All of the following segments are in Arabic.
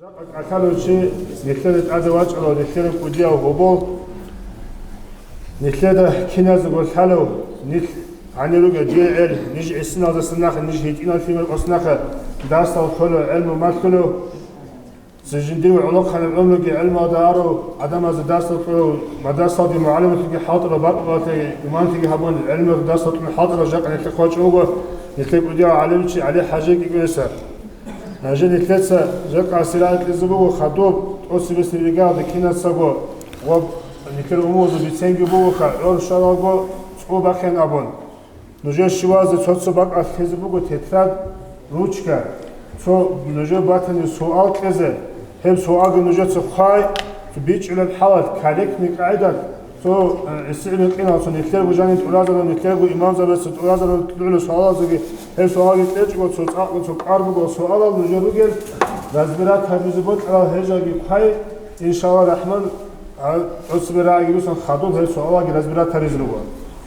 Акалучи нэлээд адваач руу нэлээд бүдиа хобол нэлээд киназ гол халуу нэл анирууг диэл ниж эснадснах ниж хитинал фимер оснах дасал холо элм малхоло зэжиндив улог ханал умлуги элмадару адамаз дасал холо мадасал ди муалиматги хатра баквати имантги хабон элм дасал хатра жак нэлээд хочого нэлээд бүдиа алимчи али хажиг игеса Ажен нэлээдсэ жак асират лизбуг хадоб осибс нэлэгаад кинасаго гоб нэлэр умозу бицэнги буга ор шараго цубахен абон нужэ шиваз цоцо бак асхезбуг тетрад ручка цо нужэ батани суал кезе hem суаг нужэ цхай бичүлэл халат калек кайдат цо эсэлэн кинасо нэлэр бужанит уразаро нэлэр имам забэс уразаро тлүлө суалазги hem суаги тэчго цо цаго цо карбуго суалал нужэрүгэл разбират хамизбот хежаги кай иншалла рахман осбираги усан хадул hem суалаги разбират таризруго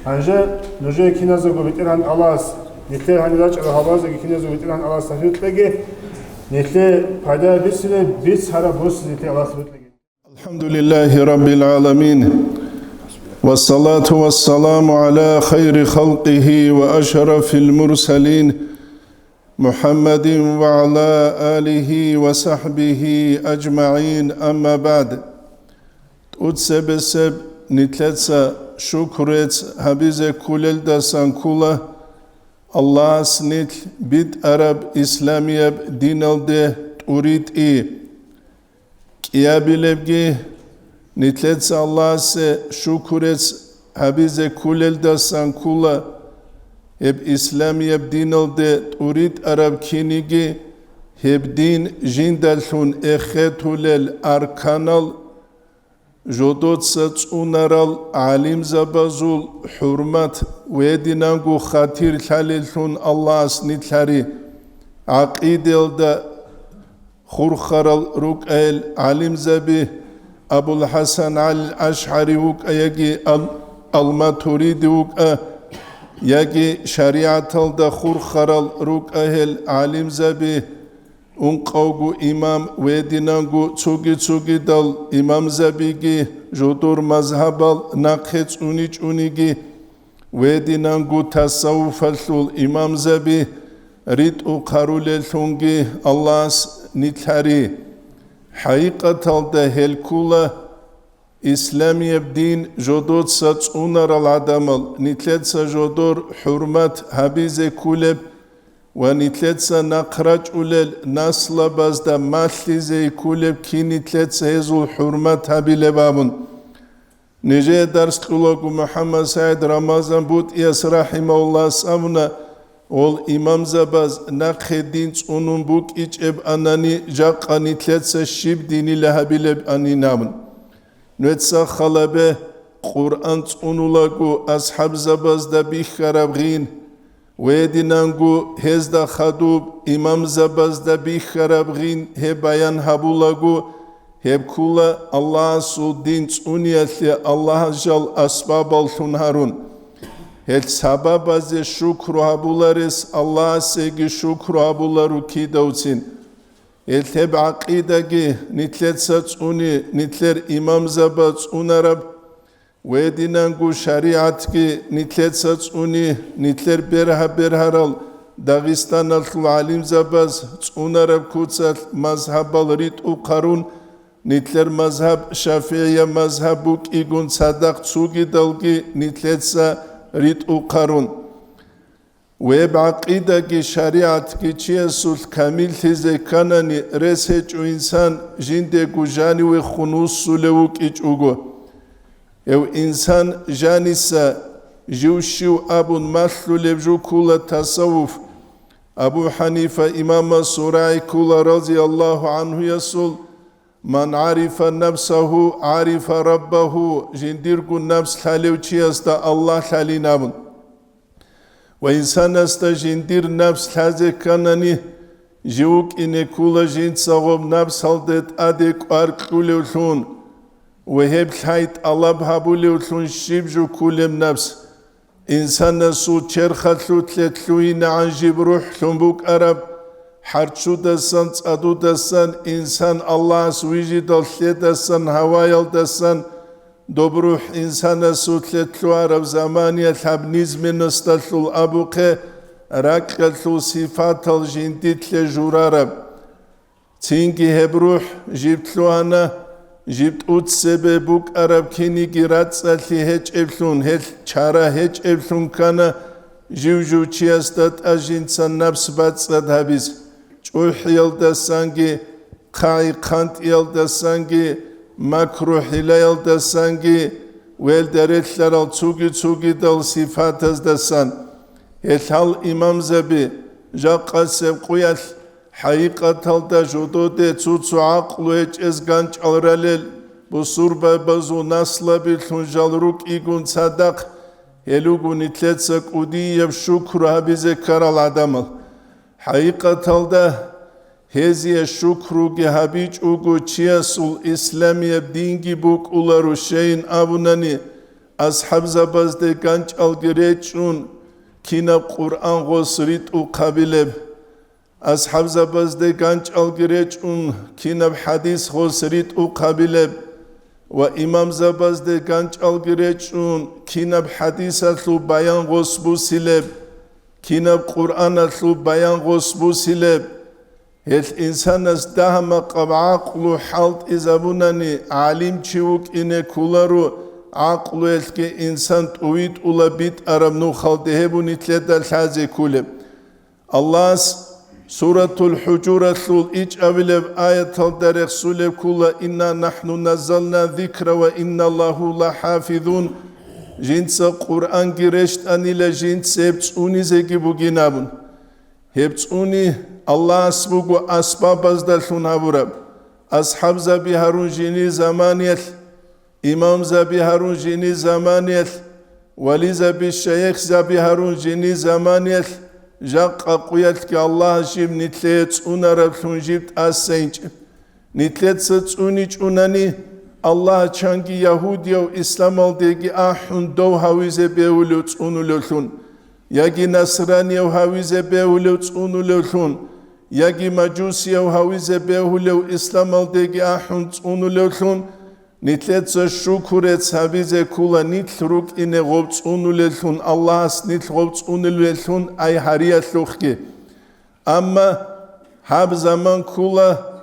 анже нужэ киназого ветеран алас нэлэр ханилач хабазги киназого ветеран алас тафитлеге нэлэ пайда бисне бис хара бус нэлэ алас ветлеге الحمد لله رب العالمين والصلاة والسلام على خير خلقه وأشرف المرسلين محمد وعلى آله وصحبه أجمعين أما بعد تسبسب نتلتسا شكرت حبيز كولل دسان كولا الله سنت بيت عرب إسلامية دين الده تريد Kiyabilebgi nitlets Allah se şukurets habize kulel dasan kula hep İslamiyeb dinalde urit Arab kinigi hep din jindalhun ekhetulel arkanal jodotsat unaral alim zabazul hurmat ve dinangu khatir thalilhun Allah's nitlari aqidelde خورخرال روك أيل علم زبي أبو الحسن الأشعري وك يجي الماتوريدي وك يجي شريعة الدا خورخرال روك أيل علم زبي أنقوغو إمام ويدينانغو تسوغي دال إمام زبيجي جودور مذهبال ناقهت أونيجي ويدينانغو تصوف الثول إمام زبي ريت أقارول الثونغي الله نتحري حقيقة الده هالكولة إسلامي بدين جودور ساتسونر العدمال نتلتسا جودور حرمت حبيزة كولب ونتلتسا نقرج أولل نسل بازدا ماليزة كولب كي نتلتسا هزو حرمت حبيلة بابن نجي درس قلوكو محمد سعيد رمضان بود إياس رحمه الله سامنا Ol imam zabaz naqheddin unun buk içeb anani jaqani tletsa shib dini lahabileb aninamn Nutsa khalabe Qur'an unulagu ashab zabaz da bikharabghin wedinangu hezda khadub imam zabaz da bikharabghin he bayan habulagu heb kula Allah sudin uniyatli Allah jal asbab al harun El sababaze şükru habularis Allah segi şükru habularu ki davtsin. El teb aqidagi nitletsats uni nitler imam zabats unarab ve dinangu şariatki nitletsats uni nitler berharal Dağistan al alim zabaz unarab kutsal mazhabal rit u qarun nitler mazhab Şafiiye mazhabuk igun sadak tsugi dalgi nitletsa ريت قارون وبعقيدة كي شريعة كي تشيسول كامل تزكانني رسج إنسان جندي جاني وخنوص سلوك إجوجو أو إنسان جانسا جوشيو أبو مخلو لبجو كولا تصوف أبو حنيفة إمام سورعي كولا رضي الله عنه يسول من عرف نفسه عرف ربه جنديركو نفس حاليو چياستا الله حالي نابن وإنسان استا جندير نفس حازي كانني جيوك إني كولا جند صغب نفس حالدت أدك أرقلو لون وهب حيث الله بحبولو لون شبجو كولم نفس إنسان نسو چرخت لو تلتلوين عن جيب روح لنبوك أرب حرچو دستان صدو دستان انسان الله سویجی دلخی دستان هوایل دستان dobruh insana sutletlu arab zamaniye tabnizmi nıstatlul abuke rakatlu sifatal jinditle jurarab Tingi hebruh jibtlu ana jibt ut sebebuk arab kini giratsalli heç evlun hel çara heç evlun kana jivjuçiyastat ajinsan nafs batsad habiz çuh yılda sangi kai kant yılda sangi makruh hilayal da sangi vel deretler al tsugi dal sifataz da san hal imam zabi jaqasem quyal haqiqatal da judode tsutsu aqlu ez ganç alralel bu surba bazu nasla bil tunjalruk igun sadak helugun itletsak udiyev şukru habize karal adamıl haqiqatal da Heziye şukru ge habic ugu çiyasul İslamiye dingi buk ularu şeyin abunani ashab zabazde ganç algireçun kina Kur'an gosrit u kabileb ashab zabazde ganç algireçun kina hadis gosrit u kabileb ve imam zabazde ganç algireçun kina hadis atlu bayan gosbu sileb kina Kur'an atlu bayan gosbu sileb الإنسان استهم عقل حالت إذا بناني عالم چوك إنه كولارو عقل إلك إنسان تويت أولا بيت أرم نو خالده بني تلد الحازي كولب الله سورة الحجورة لول إيج أولب آية الدرق سولب كولا إنا نحن نزلنا ذكر وإن الله لحافظون جنس قرآن گرشت أنيلا جنس هبتوني زيگي بوگينابون هبتوني Allah asbugu asbabazda şunavurab. Ashab zabi harun jini zamaniyet. İmam zabi harun jini zamaniyet. Vali zabi şeyh zabi harun jini zamaniyet. Jaqqa quyat ki Allah jim nitlet unarab şunjibt as-seynç. Nitlet sıçuniç unani Allah çangi Yahudiyav İslam aldegi ahun dov havize beuluç unuluşun. Yagi Nasraniyav havize beuluç unuluşun. Yagi Majusiyav havize behulev İslam aldegi ahun unuluşun. Nitletsa şukuret havize kula nitlruk ine gobç unuluşun. Allah'as nitl gobç unuluşun ay hariyatluğki. Ama hab zaman kula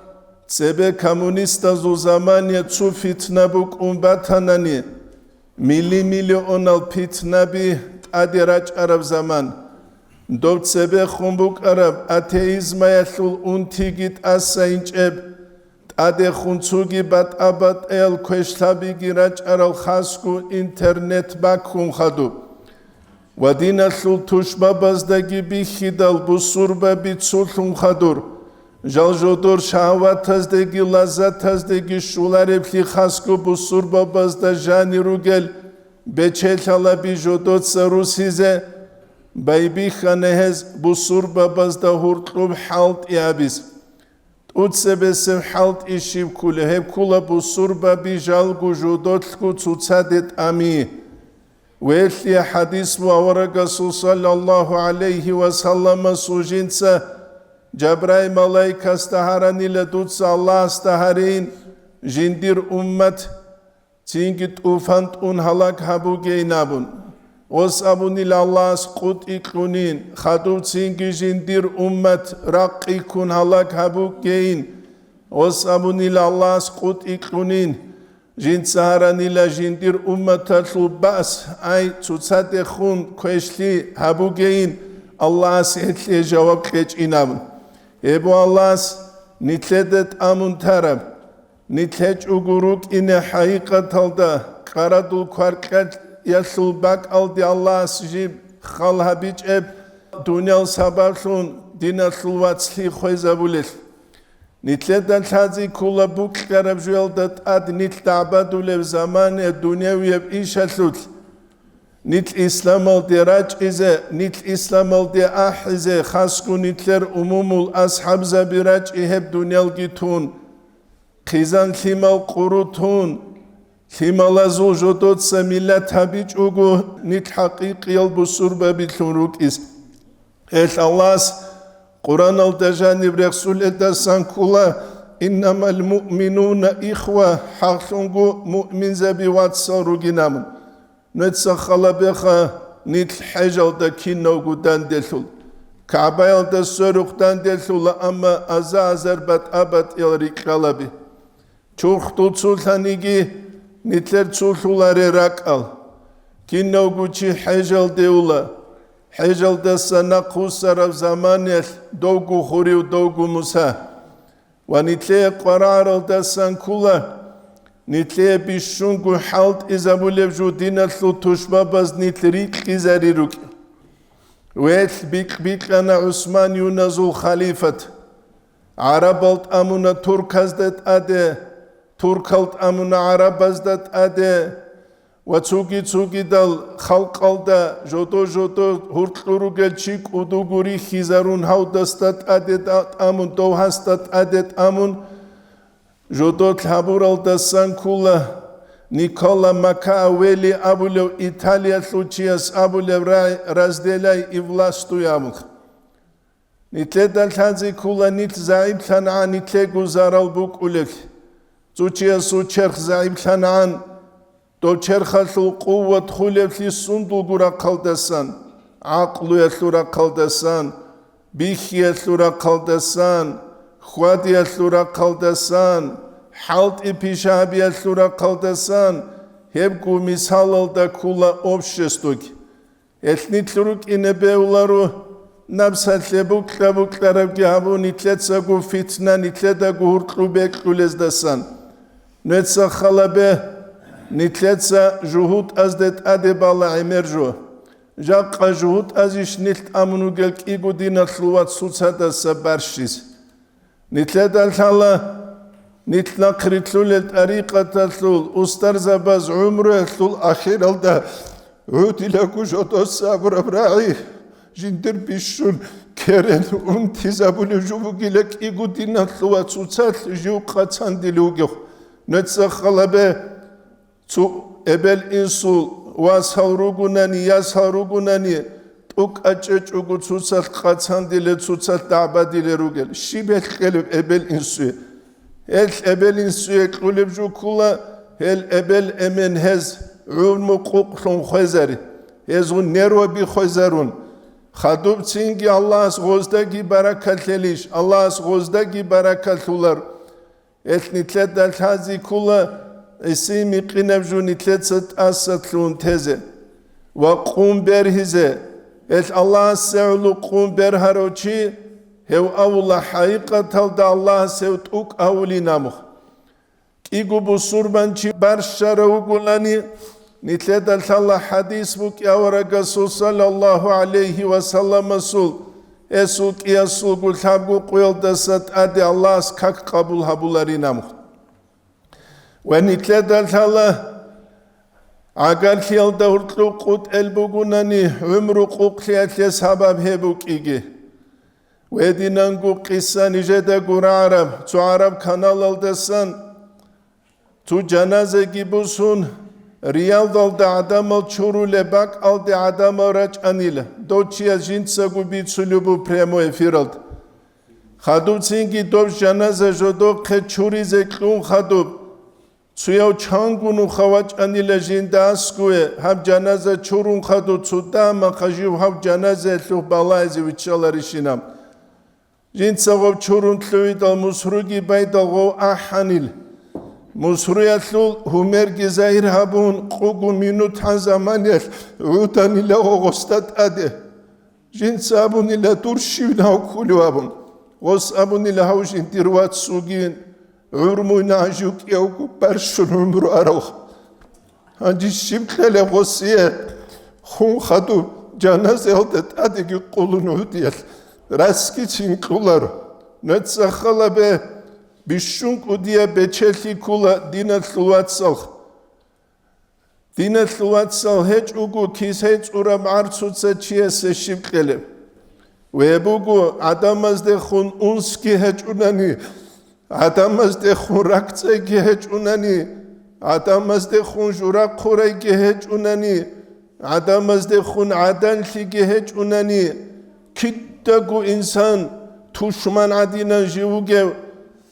Sebe komünista zu zamaniye zu fitna buk umbatanani milli onal fitna bi adiraç Arab zaman dot sebe khumbuk Arab ateizma yasul untigit asayinçeb ade khunsugi bat abat el kweştabi giraç aral khasku internet bakum khadu wadina sul tuşba bazdagi bi khidal bu surba bi sulhun khadur Jaljodur şahvatazdegi lazatazdegi şularepli khasku bu surbabazda jani rugel beçelhala bi jodotsa rusize baybi khanehez bu surbabazda hurtlub halt yabis utsebesem halt işib kule hep kula bu surba bi jalgu jodotku tutsadet ami ve hadis bu avraga sallallahu aleyhi ve sellem sujinsa Cebrail malaikas taharan ile dutsa Allah taharin jindir ummet çingit ufant un halak habu geynabun os abun ile Allah's qut ikunin khadu çingi jindir ummet raqi kun halak habu geyn os abun ile Allah's qut ikunin jin saharan ile jindir ummet bas ay tutsate khun kweşli habu geyn Allah's etli cevap geçinabun Ebu Allah's nitledet amun tarab, nitleç uguruk ine haqiqatalda, qaradul kvarkat yasul bak aldi Allah's jib khal habic eb, dunyal sabarsun dinasul vatsli khoizabulis. Nitleden tazi kula buk qarab juyaldat ad nit ta'badulev zamane dunyaviyev ishatlut. Nit İslam aldı rac ize, nit İslam aldı ah ize, khasku nitler umumul ashab zabirac hep dünyal gitun. Khizan khimal qurutun, khimalazul jodotsa millet habic ugu nit haqiqiyal bu surba bitluruk is. El Allah's قرآن الدجاني برسول الدسان كلا إنما المؤمنون إخوة حقلنغو مؤمن زبي واتسارو جنامن نتسخلا بخا نتل حجل دا كينوغو دان دلول كعبايل دا سروق دان دلول أما أزازر بات أبات إلريك غلبي چوختو تسولانيجي نتلر تسولاري راكال كينوغو چي حجل ديولا حجل دا سنقو سرف زمانيل دوغو خوريو دوغو موسى ونتلي قرار الدسان كلا نتلي بيشونغو حالت إزابوليف جو دينا تلو تشبا باز نتلريك إزاري روك ويتل بيك أنا عثمان ينزل خليفة عربالت أمونا تركزدت أدي تركالت أمونا عربازدت أدي وتسوغي دال خلق الدا جوتو هورتلورو گلچيك ودوغوري خيزارون هاو دستت أدت أمون دو هستت أدت أمون جوتو تلابور الدسان كولا نيكولا ماكاويلي أبولو إيطاليا لوچياس أبولو رازديلاي إفلاستو يامل نتلي دالتانزي كولا نت زعيب تنعان نتلي گزارال بوك أولك زوچياس وچرخ زعيب تنعان دو چرخلو قوة خلف لي صندوق غورا قلدسان عقل يثورا قلدسان بيخ يثورا قلدسان خواد يثورا قلدسان حالت إبشاب يثورا قلدسان هبقو مثال دا كولا обществук этнитлурук инебеулару نبسلبوك لبوك لربكي هبو نتلتساقو فتنة نتلتاقو هرطلو بيكلولزدسان نتسا خلبه نتلتسا جهود أزدت أدبالا عمرجو جاقا جهود أزيش نلت أمنو قلق إيقو دينا تلوات سوتسادا سبارشيز نتلت الحالة نتلا قريتلول الطريقة تلول أستر زباز عمره تلول أخير الدا عودي لكو جوتو السابر أبراعي جندر بيشون كيرن انتزابولي جوفو قلق إيقو دينا تلوات سوتسات جو قاتسان دلوغيو نتسا خلبه تو ابل انسول واسهروغوناني ياسهروغوناني توك اچچوغو تسال قاتسانديله تسال دعباديله روغل شيبل قلب ابل انسو ابل انسو قلب جو كولا هل ابل امن هز علم قوقلون خزاري هزون نيرو بي خزارون خادوب تسينغي الله غوزداغي بركاتليش الله غوزداغي بركاتولار اتنيتلت دالتازي كولا اسمي قنب جوني تلتست أسطلون تزه وقوم برهزه الله سعلو قوم برهروشي هو أولا حقيقة تلد الله سوتوك أولي نامخ إيقو بسوربانشي برشارو قولاني نتلد الله حديث بك يا ورقصو صلى الله عليه وسلم سول اسوك يسول قول تابقو قويل دست أدي الله سكاك قبول هبولاري نامخ ونتلد الله عقل خيال دورتلو قوت البوغوناني عمرو قوقليات لسبب هبوك إيجي ودينانقو قصة نجده قور عرب تو عرب كانال الدسان تو جنازة جيبوسون ريال دال عدم الچورو لباك al عدم راج أنيل دوچيا جنسا بيتسولوبو بريمو افيرالد خادوب سينجي دوب جنازة جدو قچوري زكلون خادوب سوياو چانگونو خواج أنيل جنداسكوه هب جنازة چورون خادو تسودا ما خجيو هب جنازة لو بالازي وچالاريشينام جنسا غو چورون تلوي دال مسروگي باي دال غو أحانيل مسروياتلو همرگي زاير هبون قوغو مينوت هن زمانيل عوداني لغو غستات أده جنس أبوني لدورشيونا وكولو أبون غس أبوني لهو جنتيروات سوغين عرمو ناجوك يوكو برشن عمرو أروخ هنجي شبكة لغسية خون خدو جنازة هلدت أدهي قولون عوديال راسكي تنكولار نتسخلا به بيشونك وديا بيشلي كولا دينا ثلواتسال دينا ثلواتسال هج اوغو كيس هج اورا معرصوتسا چيه سشيب قلب ويبوغو عدامز دي خون اونسكي هج اوناني عدامز دي خون راكتساكي هج اوناني عدامز دي خون جوراق خورايكي هج اوناني عدامز دي خون عدانليكي هج اوناني كدتاقو انسان تشمان عدينا جيوجو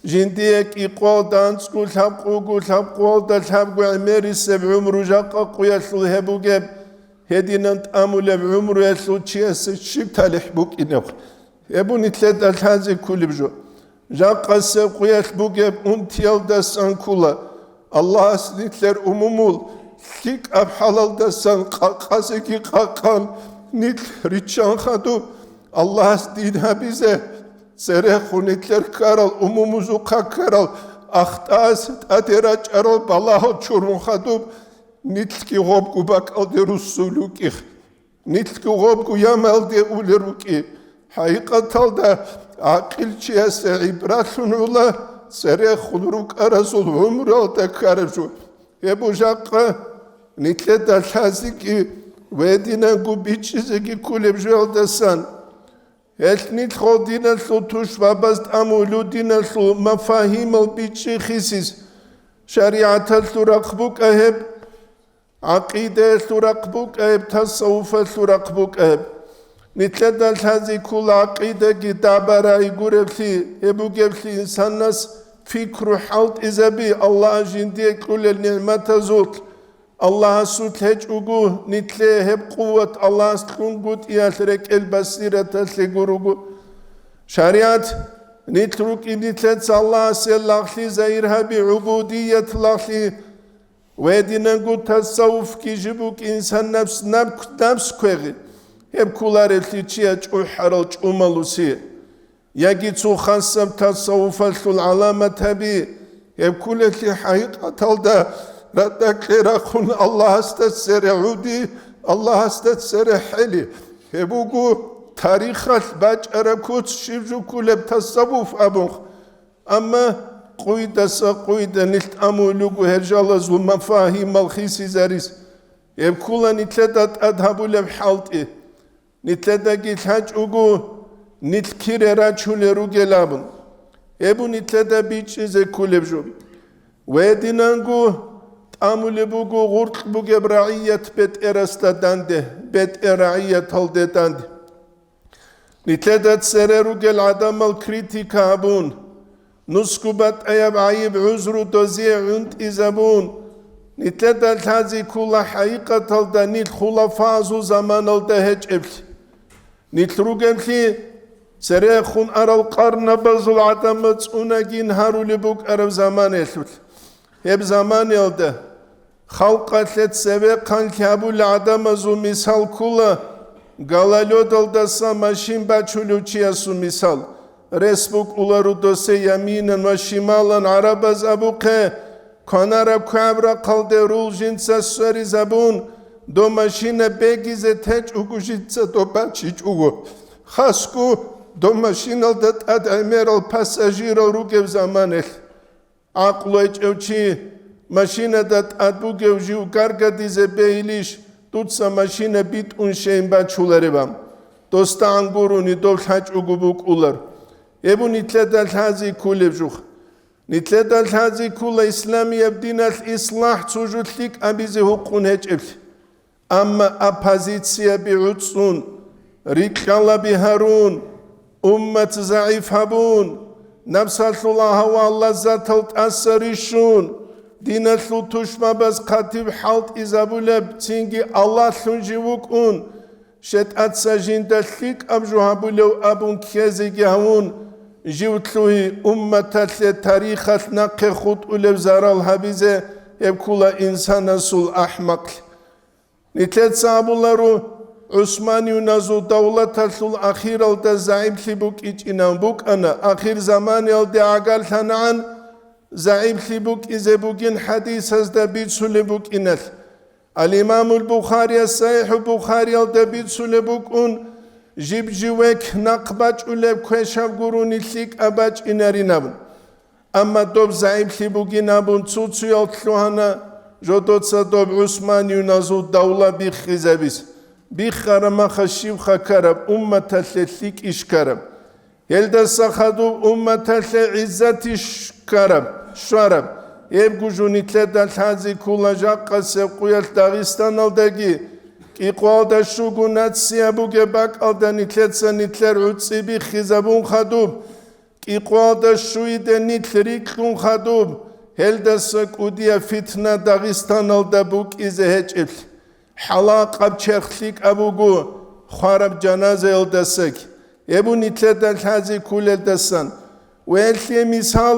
جنديك إقوال دانسكو لحبقوكو لحبقوال دالحبقو عميري سبع عمرو جاقا قويسلو هبوكو هدينا نتأمل بعمرو يسلو تشيس الشبتا لحبوك إنوخ يبو نتلت الحازي كل بجو جاقا سبقو يسبوكو انتيال داسان كولا الله نتلر أمومول ليك أب حلال داسان قاسكي قاقان نتل ريتشان خدو الله دينها بيزه سرخو نتلر كارل أموموزو قاكارل أختاس تأتيراج أرل بالله چورون خدو نتلكي غوبكو باك ألدي رسولوكي نتلكي غوبكو يامالدي أولروكي حقيقة تلدا عقل چيس عبراتون ولا سرخو نروك أرسول عمر ألدا كارجو يبو جاقا نتلد الحازيكي ويدينا قو بيچيزيكي كولب جوال دسان نتلخو دينا سلو توش وابست أمولو دينا سلو مفاهيم البيچي خيسيس شريعة سلو رقبوك أهب عقيدة سلو رقبوك أهب تصوف سلو رقبوك أهب نتلد الحازي كل عقيدة كتابة رأي قربسي يبو قبسي إنسان ناس فكر حالت إزابي الله جندي كل النعمة زوت الله سوت هج أقو نتلي هب قوة الله سكون قد يالرك البصيرة تسلقو شريعة نترك نتلت الله سلاخلي زيرها بعبودية لاخلي ودينا قد تصوف كي جبوك إنسان نفس كوغي هب كولار التيتشيا جو حرل جو مالوسي يجي تو خاصم تصوف العلامة تبي هب كل اللي حقيقة تلدا ردك خيرخون الله استسر عودي الله استسر حلي هبوغو تاريخ الباج أركوت شيفجو كل بتصوف أبوخ أما قويدة نلت أمولوغو هرجالز ومفاهيم الخيسي زاريس هب كولا نتلدت أدهبو لبحالتي نتلدا جيتحاج أوغو نتلكير راجو لروغلابن هبو نتلدا بيچيزي كولبجو ويدينانغو تأملبوغو غرقبوغو برعية بيت إرستا دانده بيت إرعية هلده دانده نتلدا تسرروغ العدم الكريتيكا أبون نسكبت أيب عيب عزرو دوزيع عند إزابون نتلدا الحازي كل حقيقة هلده نيل خلفازو زمان هلده هج إبل نتلروغن في سريخون أرى القرن بزو العدم تسوناجين هارو لبوك أرى زمان يسوت هب زمان يلده خلقت لت سبقان كابو العدم زو مثال كولا غالالو دلدسا ماشين باچولو چياسو مثال رسبوك اولارو دوسي يمينا وشمالا عربز أبوكه كانارا كابرا قلده رول جنسا سوري زبون دو ماشين بيگيزه تج اوگو جنسا دو باچيج اوگو خاسكو دو ماشين الدت اد اميرال پاساجيرال روگو زمانه عقلويج اوچي ماشين دت اد بوگو جيو كارگا ديزه بيليش دوتسا ماشين بيت اون شين باچولاريبام دوستا انگوروني دو حاج اوگو بوك اولار ابو نتلد الحازي كولبجوخ نتلد الحازي كول إسلامي يبدين الإصلاح تجد لك أبيزي حقون هجب أما أبازيتسيا بعدسون ركالا بهارون أمة ضعيف هبون نفس الله والله ذات التأثريشون دين الثلطشما بس قاتب حالت إزابولب تنجي الله ثنجيوكون شت أتساجين دلك أبجوها بلو أبون كيزي جهون جوتلوه أمة تاريخ نقي خط أولب زارال هبيزة يبكولا إنسان سول أحمق نتلت صابولارو عثماني ونزو دولة سول أخير الزعيم لبوك إجنان بوك أنا أخير زمان يلدي عقال ثنعان زعيم لبوك إذا بوكين حديث هزدا بيت سولبوك إنال الإمام البخاري الصحيح البخاري يلدي بيت سولبوك جيب جوك نقباج أولب كوشاف قروني ليك أباج إنارينابن أما دوب زعيم لبوكينابن تسوتسو يلتلوهانا جودوتسا دوب عثمان ينازو دولة بيخيزابيس بيخارما خشيب خكارب أمة ليك إشكارب يلدا سخدو أمة عزت إشكارب شارب يبقو جوني تلدا الحازي كولا جاقا سيبقو يلداغستان الداقي კიყვალდა შუგუნაცია ბუგე ბაკალდა ნითლეცა ნითლერ უწიბი ხიზაბუნ ხადუბ კიყვალდა შუიდე ნითლრი კლუნ ხადუბ ჰელდასა კუდია ფიტნა დაღისტანალდა ბუკიზე ჰეჭილ ჰალა ყაბჩერხლიკ აბუგუ ხვარაბ ჯანაზე ელდასაკ ებუ ნითლედა ლაზი კულედასან ველში მისალ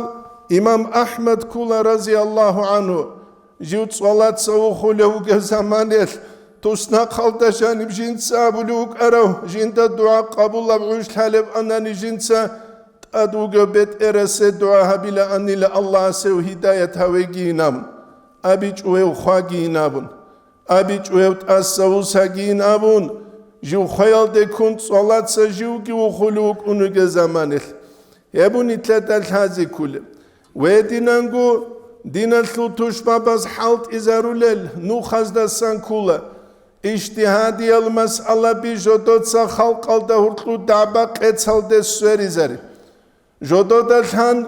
იმამ აჰმად კულა რაზიალლაჰუ ანჰუ ჟუც ვალაცა უხულეუგე ზამანელ تسنا خالدا جانب جنسا بلوك أرو جندا دعاء قبول بعوش حالب أنني جنسا أدوغ بيت إرس دعاء بلا أني الله سو هداية هويجينام أبيج ويو خواجينابون أبيج ويو تأسو ساجينابون جو خيال دي كنت صلاة سجوكي وخلوك أنوغ زمانل يبوني تلاتة الحازي كل ويدينانغو دينا ثلوتوش باباز حالت إزارولل نو خزدا سان كولا اجتهادي المسألة بجدودسا خلق الدهورتلو دعبا قيتسال دي سويريزاري جدود الحان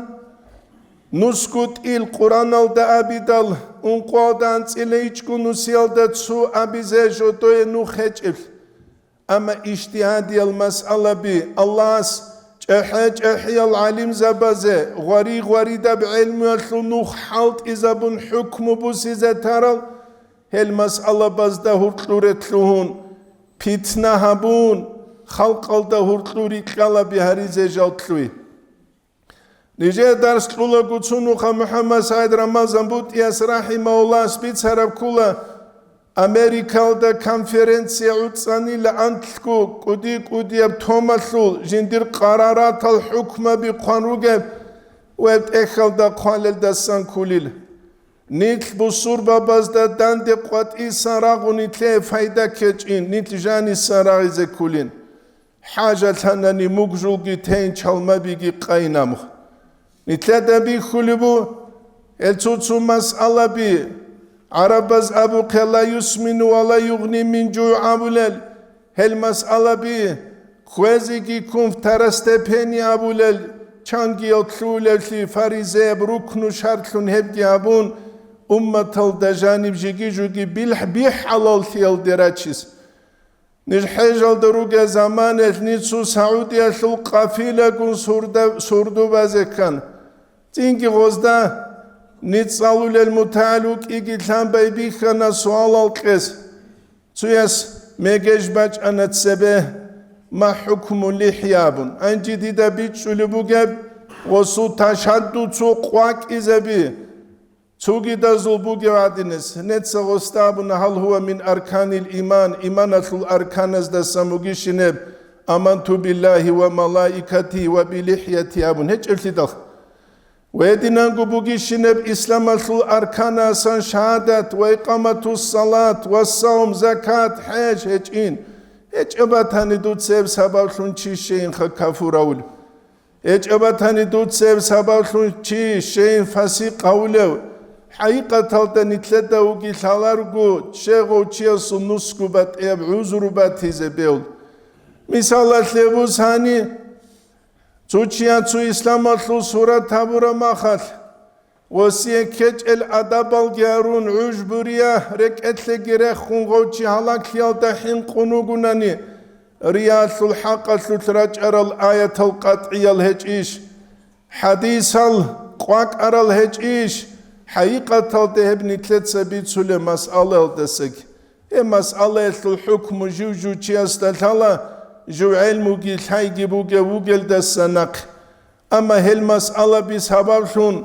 نسكت القرآن الدا أبيدال انقوادان تسيليجكو نسيال دا تسو أبيزي جدوه نو خيجل أما اجتهادي المسألة بي الله جحي العليم زبازي غوري دا بعلم يطلو نو حالت إذا بن حكم بوسيزة تارال هل مسألة بازدا هورتلورتلوهون بيتنا هبون خلق الدا هورتلوريتلالا بهاريزي جالتلوي نيجي درس لولا قدسونوخا محمد سعيد رمضان بوتياس رحمه الله سبيت سرب كولا أمريكا دا كونفرنسيا عطساني لأنتلكو قدي بتومثلول جندير قرارات الحكم بقانوغب وابت اخل دا قوالل دا سانكوليل نيتل بصور باباز دا دان دي قوات إيسان راغو نيتلي فايدا كيجين نيتل جاني ساراغي زكولين حاجة تاناني مقجولغي تين چالما بيگي قاينامخ نيتلا دا بي خلبو التوتسو مسألة بي عرباز أبو قلا يسمن ولا يغني من جوع أبولل هل مسألة بي خوزيكي كنف ترستبيني أبولل چانگي أطلولل في فاريزي بروكنو شرطلون هبگي أبون أمة الدجانب جيجي جوگي بيح حلال تيال دراچيس نج حجال دروگه زمانت نيتسو سعودية تلو قافلة كن سردو بازكان تينكي غزدا نتصالول المتعلق إيجيتلان بيبيخنا سؤال القس تياس ميجيش باج أنا تسبه ما حكم لحيابون أنجي ديدا بيتشو لبوغب وصو تشدو تسوقواك إزابي تسوغي دازل بوغي وعدنس نتسا غستابون هل هو من أركان الإيمان إيمانة الأركان دا سموغي شنب آمنتو بالله وملائكته وبلحيتي أبون هج التدخ ويدنانغو بوغي شنب إسلام الأركان أسان شهادت وإقامة الصلاة والصوم زكاة حج هجين هج أباتاني دوت سيب سباوشون چي شين خكافور أول هج أباتاني دوت سيب سباوشون چي شين فاسي قولو حقيقة تلتا نتلتا وغي ثالارغو شيغو چياسو نسكو بات إيب عزرو بات هزي بيول مثال لبوز هاني توچيا تو إسلام أطلو سورة تابورا ماخال وسيه كج الأدب الجارون عجبوريا ركعت لغيره خونغو چي حلاك ليال دحين قنوغوناني رياض الحق تلتراج أرى الآية القطعية الهجئيش حديث القواك أرى الهجئيش حقيقة تلتهب نتلت سبيت سولي مسألة الدسك مسألة الحكم جو چياس تلتالا جو علمو گیل های گیبوگه وگل دستنق اما هل مسئله بی سببشون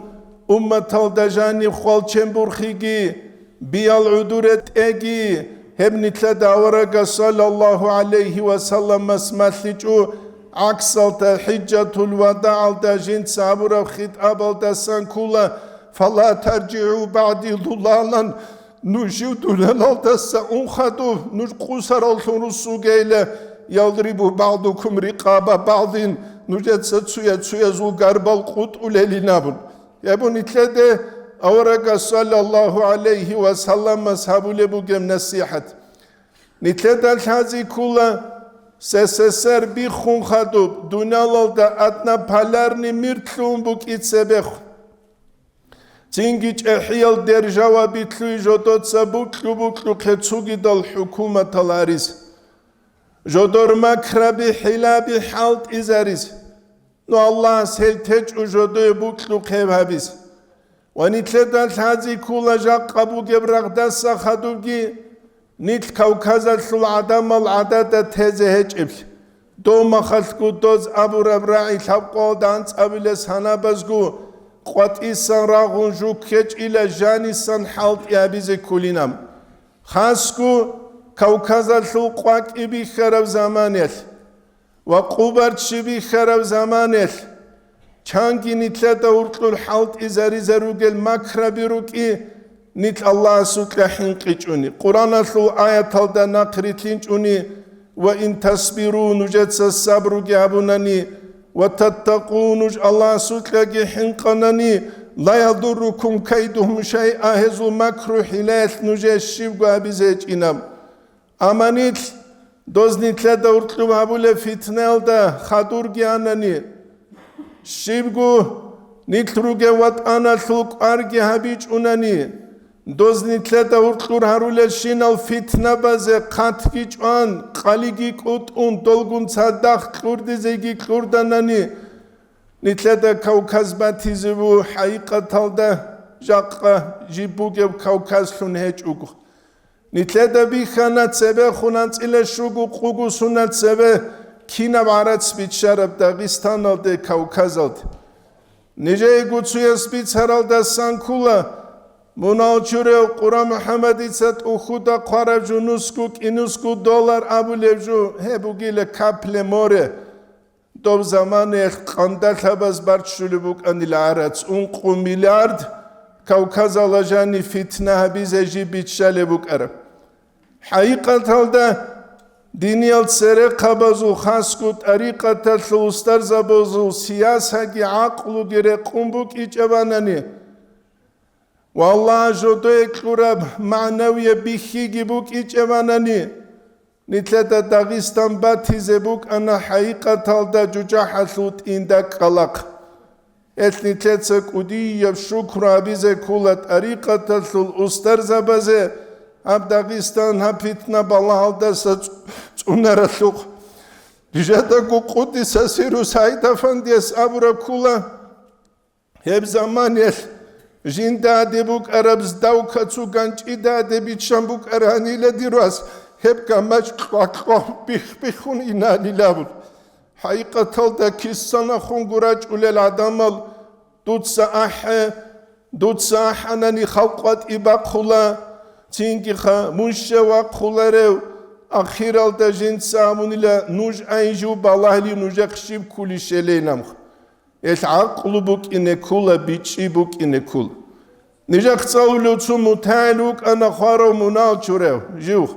امت الدجانی خوال چنبرخیگی بیال عدورت اگی هم نتلا داورگا صلی الله علیه و سلم مسمثلی جو عکسال تا حجت الوداع الدجین سابورا خطاب الدستن کولا فلا ترجعوا بعدی ضلالا نوشیو دولن الدستن اونخدو نوش قوسر الثنرسو گیله يضرب بعضكم رقاب بعض نجد ستسوية زو قربال قط وليلنابن يبون اتلده أورق صلى الله عليه وسلم مذهب لبوغم نصيحة نتلده الحازي كولا سسسر بيخون خدوب دونالال دا أدنا پالارني مرتلون بوك اتسبخ تنجي احيال درجوا بيتلو جودوت بوكلو خيتسوغي دال حكومة الاريس جودور مكربي حلابي حالت ازاريس نو الله سلتج جودو بوكلو خيبابيس ونتلدال هذه كل جاق قبو جبرق دسا خدوغي نيت كوكازا العدم العدد تزهج ابل دوما خلقو دوز ابو ربراعي لابقو دانس ابلس هنابزغو قوات إسان راغون جو كيج إلى جاني سان حالت يابيزي كولينام خاسكو كوكازا القواك إبي خرب زمانيل وقوبرت شبي خرب زمانيل چانگی نیتلا دورتلو حالت إزاري زروغل مكربي روكي نیت الله سوكلا حنقيجوني قرآن الثو آيات هلدا ناقريتلينجوني وإن تصبروا نجدس الصبر جابونني وتتقون الله سوكلا حنقنني لا يضركم كيدهم شيئا هزو مكرو حلال نجد شبقوا بزيج إنام أمانيت دوز نيتلا دورتلو هابولا فتنال دا خادور جانني شبقو نيتلوغي وات أنا ثلق أرجي هابيج أناني دوز نيتلا دورتلور هارولل شينال فتنة بازي قاتكيج آن قاليجي كوت دولغون صداق كلورد زيجي كلورداناني نيتلا دا كوكاز باتيزبو حقيقة تالدا جاقا جيبوغي كوكاز لون هيج اوغو نيتلا دا بيخانا تسبه خونانت إلا شوغو قوغو سونات تسبه كينا بارات سبيت شارب داغستان دا كوكاز الد نجاي قوتسويا سبيت هرال دا سانكولا مناوچورو قرآن محمد إسات أخودا قرب جنوسكو كينوسكو دولار أبو لبجو هبوغي لكابل موري دوب زمان قندل هباز بارتشولي بوك أني العرات أنقو مليارد كوكاز لجاني فتنة هبيز جي بيتشالي بوك أرب حقيقة هلدا دينيال سرق قبازو خاسكو طريقة تلوستر زبوزو سياسة عقلو جرقون بوك إجاباناني والله جودو كلورب معنوية بيخيجي بوك إجاباناني نتلتا داغستان باتيزي بوك أنا حقيقة تالدا جوجاحة ثوت إندك قلق نتلتسك ودي يبشكر عبيزي كولة طريقة تلو الأستر زبازي اب داغستان ها فتنة بالله هالدا سونر ثوق رجاتا قودي ساسيرو سايد افنديس ابرا كولا هب زمان يل جندا دبوك عربز داو كاتسو غانچ ادا دبيت شامبوك اراني لديروس هب كاماچ قاق بيخون اناني لابل حقيقة تالدا كيسانا خونغوراج اولل ادمال دوتسا حناني خلقات اباقولا تينكي خا منشا وقولارو أخيرال تجين سامونيلا نوج أنجو بالله نوجا خشيب كولي شلينام العقل بوك إنكولا بيتشي بوك إنكول نجا خصاولو تو متعلوك أنا خارو منال جوريو جوخ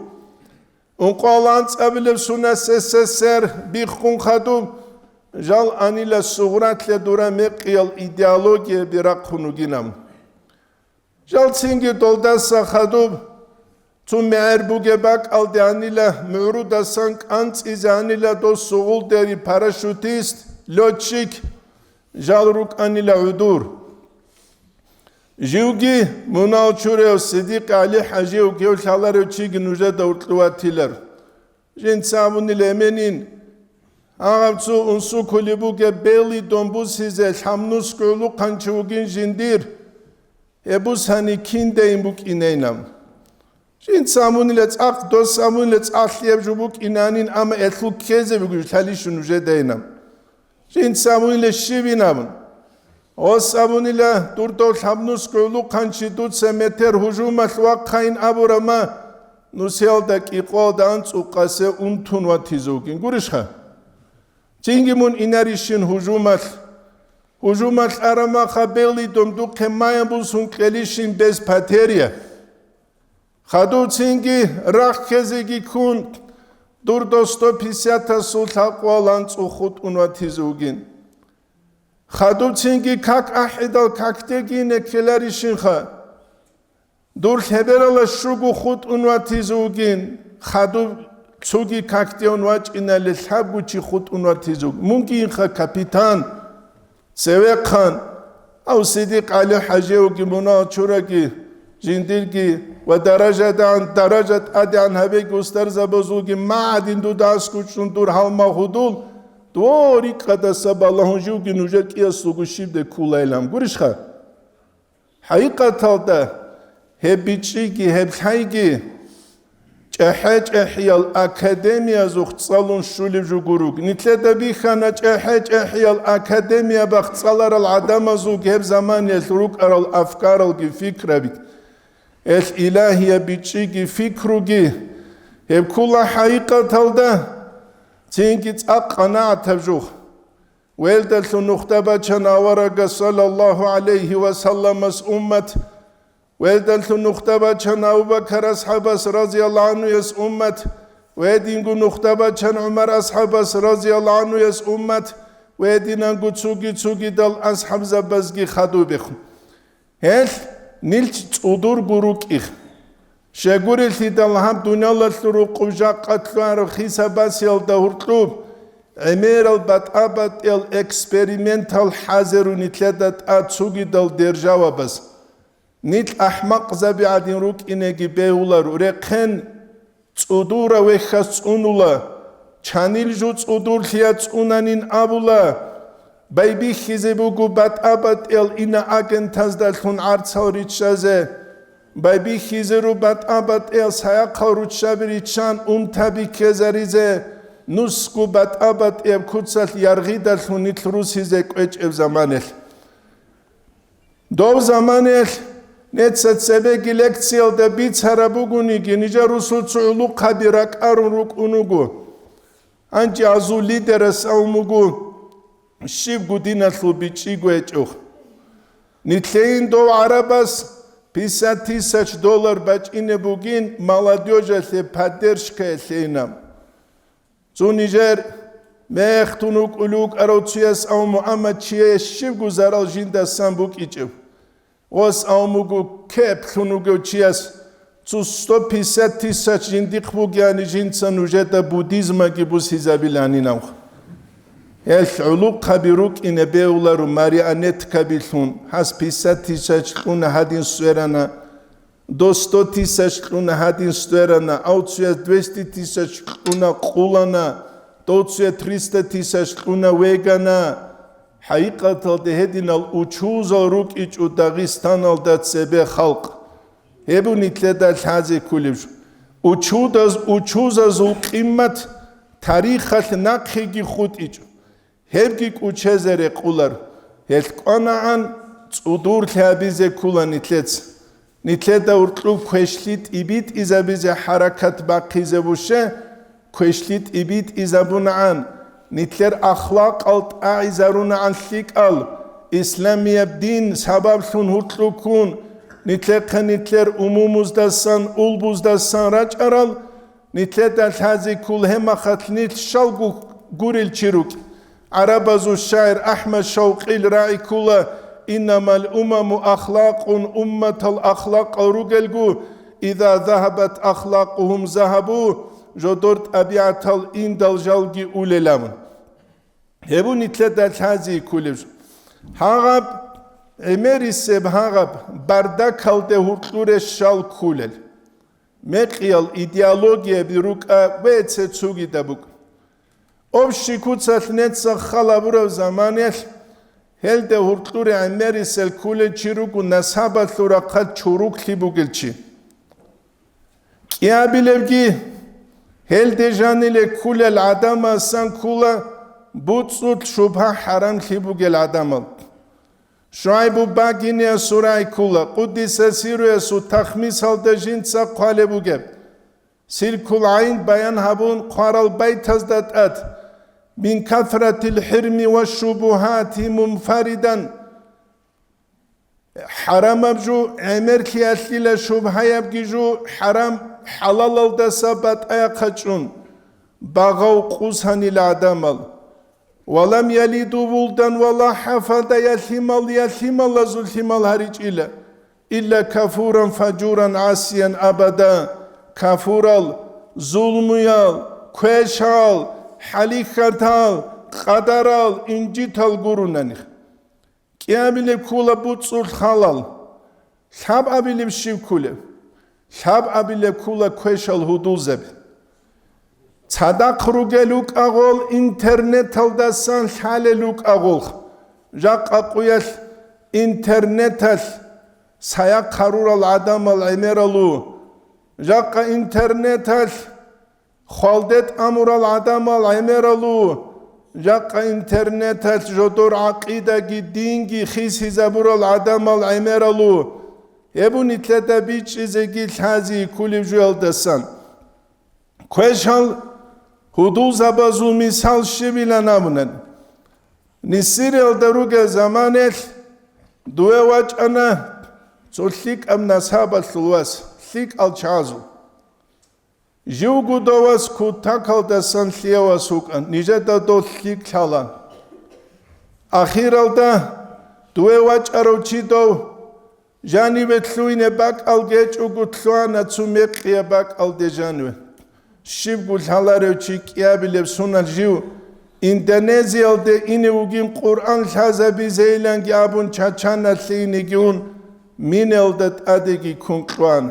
انقالانت أبلب سونا سسسر بيخون خدو جال أنيلا صغرات لدورا مقيال إيديالوجيا براقونو جينام جال تينجي دولداسا خدوب تو معربوغي باك الدانيلا معرودا سانك أنت إزانيلا دو سغول داري باراشوتيست لوتشيك جال روك أنيلا عدور جيوغي منال چوريو صديق علي حاجيو كيو شالاريو چيگ نوجا دورتلواتيلر جين ساموني لمنين آغابتسو انسو كوليبوغي بيلي دونبوز هزي الحمنوس كولو قانچوغين جندير ebus hani kindeyim buk ineynam. Şimdi samunilet ak dos samunilet ahliyeb jubuk inanin ama etluk keze bugün talişun ujedeynam. Şimdi samunilet şibinamın. O samunile durdol hamnus koylu kançı dutse meter hujuma şvakkayn aburama nuseldak iqodan uqase untun vatizugin. Gurişha. Çingimun inarişin hujumal Hujumal arama khabeli domdu kemaya bulsun kelişin bez pateria. Khadu tsingi rakh kezegi kun durdosto pisyata sultaqwalan tsukhut unvatizugin. Khadu tsingi kak ahidal kaktegi nekelarişin kha. Dur heberala shugu khut unvatizugin. Khadu tsugi kakte unvach inale lhabu chi khut unvatizug. Mumkin kha kapitan Sevekhan أو صديق على حاجوكي مناطشوركي جندلكي ودرجة عن درجة أدي عن هبيك وسترزا بزوكي ما عدين دو داسكوش دور هالما خدول دوري قد سب الله جوكي نجاك يسوكو شيب دي كولا إلام قرشخا حقيقة تالدا هبيتشيكي هبحيكي جحج أحيال أكاديميا زوخت صالون شولي جوغوروك نتلدا بيخانا جحج أحيال أكاديميا بخت صالر العدم زوغ هب زمان يلروك أرى الأفكار الفكرة بيت الإلهية بيتشيكي فكروكي هب كل حقيقة تالدا تينكي تقناع تبجوخ ويلدلتو نختبة جناورك صلى الله عليه وسلم أمة ويدلتو نختبة جن أبو بكر أصحاب رضي الله عنه يس أمة ويدينغو نختبة جن عمر أصحاب رضي الله عنه يس أمة ويدينغو تسوغي دل أصحاب زبزغي خدو بخم هل نيلش تودور غروك إخ شغور الثيدال هم دنيا لتلو قوجا قتلوار خيسا باسيال دهورتلوب عمير البطابت الإكسبريمنتال حازر ونتلدت أتسوغي دل درجاوة بس نيت أحمق زبي عدين روك إنجي بيولار ورقن تصودورا ويخس تصونولا چانيل جو تصودور ثيا تصونانين أبولا بايبي خيزيبوغو بات أبات إنا أغن تزدالتون عرصاو ريتشازي بايبي خيزيرو بات أبات سايقاو ريتشابريتشان تابي كزاريزي نسكو بات أبات كوتسال يارغيدالتون نتلروسيزي كويج زمانل دو زمانل نتسات سبيكي لكتسيال دا بيت هرابوغونيكي نجا رسول تعلو قابراك أرون روك أنوغو أنجي عزو ليدرس أوموغو الشيب قدينة ثلو بيتشيغو يجوخ نتلين دو عرباس $50,000 باج إنه بوغين مالاديوجا ثي پادرشكا ثينام زو نجار ميختونوك ألوك أروتسياس أومو أما تشيه الشيب قزارال جين سامبوك إجو وس أوموغو كيب خنوغو تشياس تو 150,000 جنديق بوغياني جنسا نجاتا بوديزما جيبوس هزابيلاني نوخ العلوق خبيروك إن بيولارو ماريانيت كابيلون حس 50,000 هادين سويرانا 200,000 هادين سويرانا أو 200,000 قولانا توتسيا 300,000 ويغانا حقيقة دهدين الأوچوز روك إيجو داغستان الدات سبه خلق هبو نتلدا الحازي كوليش أوچوز زو قيمة تاريخ النقخي خود إيجو هبكي كوچزر قولر هلقانا عن تصدور تابيزي كولا نتلدا ورطلوب كوشليت إبيت إذا بيزي حركات باقيزي بوشه كوشليت إبيت إذا بنعان نتلر أخلاق ألت أعزارون عن ثيك إسلامي بدين سبب ثون هتلوكون نتلر أموموز دستان أولبوز دستان راج أرال نتلر دلتازي كل هما خطلنيت شالقو قوريل چيروك عربازو الشاعر أحمد شوقي الرائي كولا إنما الأمم أخلاق أمة الأخلاق روغلقو إذا ذهبت أخلاقهم ذهبوا جدورت أبيعت الإندل جلجي أوليلامن هبو نتلد الحازي كوليج هاغب عميري سيب هاغب بردك هالده هرطلور الشال كولل مقيال إيديالوجيا بروكا ويتسي تسوغي دابوك أبشي كوتسات نتسا خلابورو زمانيل هلده هرطلور عميري سيل كولل چيروكو نسابة لورقات چوروك لبوغلچي كيا بلوغي هل دجانيل كل العدم سان كولا بوتسوت شبه حرام خيبوغ العدم شعيب باقيني سوراي كولا قدس سيرو سو تخميس هالدجين سا قالبوغ سير كل عين بيان هبون قارل بيت هزدت من كثرة الحرم والشبهات منفردا حرام بجو عمر كياتلي لشبهة يبقي جو حرام حلال الدسابات أيقاتشون بغوا قوسهن العدمال ولم يلدوا ولدا ولا حفظ يثمال لزلثمال هرج إلا كفورا فجورا عاسيا أبدا كفورال ظلميال كوشال حليخاتال قدرال إنجيتال قرونانيخ კიაბილებ ქულა ბუწურ ხალალ ლაბ აბილებ შივქულებ ლაბ აბილებ ქულა ქვეშალ ჰუდულზებ ცადაყრუგელ უკაღოლ ინტერნეტალდასან ლალელ უკაღოლ ჟაყაყუიალ ინტერნეტალ საიაყარურალ ადამალ ემერალუ ჟაყა ინტერნეტალ ხვალდეთ ამურალ ადამალ ემერალუ ჟაყა ინტერნეტალ ჟოდორ აყიდაგი დინგი ხისიზაბურალ ადამალ ემერალუ ებუნითლედა ბიჭიზეგი ლაზი ქულიჟუალდასან ქვეშალ ჰუდულზაბაზუ მისალ შივილანამუნენ ნისირელ დარუგე ზამანელ დუევაჭანა ზოლიკ ამნასაბალუას ლიკ ალჩაზუ ჟუგუდოვას ქუთაკალდასან ლიევას უკან ნიჟედა დოლიკ ჩალან ახირალდა დუევაჭაროჩიდო ჟანივე თლუინე ბაკალგეჭუგუ თლუანა ცუმეყია ბაკალდე ჟანვე შიბგულ ჰალარეჩი კიაბილებ სუნალ ჟიუ ინდონეზიალდე ინეუგიმ ყურან ხაზაბი ზეილანგი აბუნ ჩაჩანა ლინიგიუნ მინელდათ ადიგი ქუნკლوان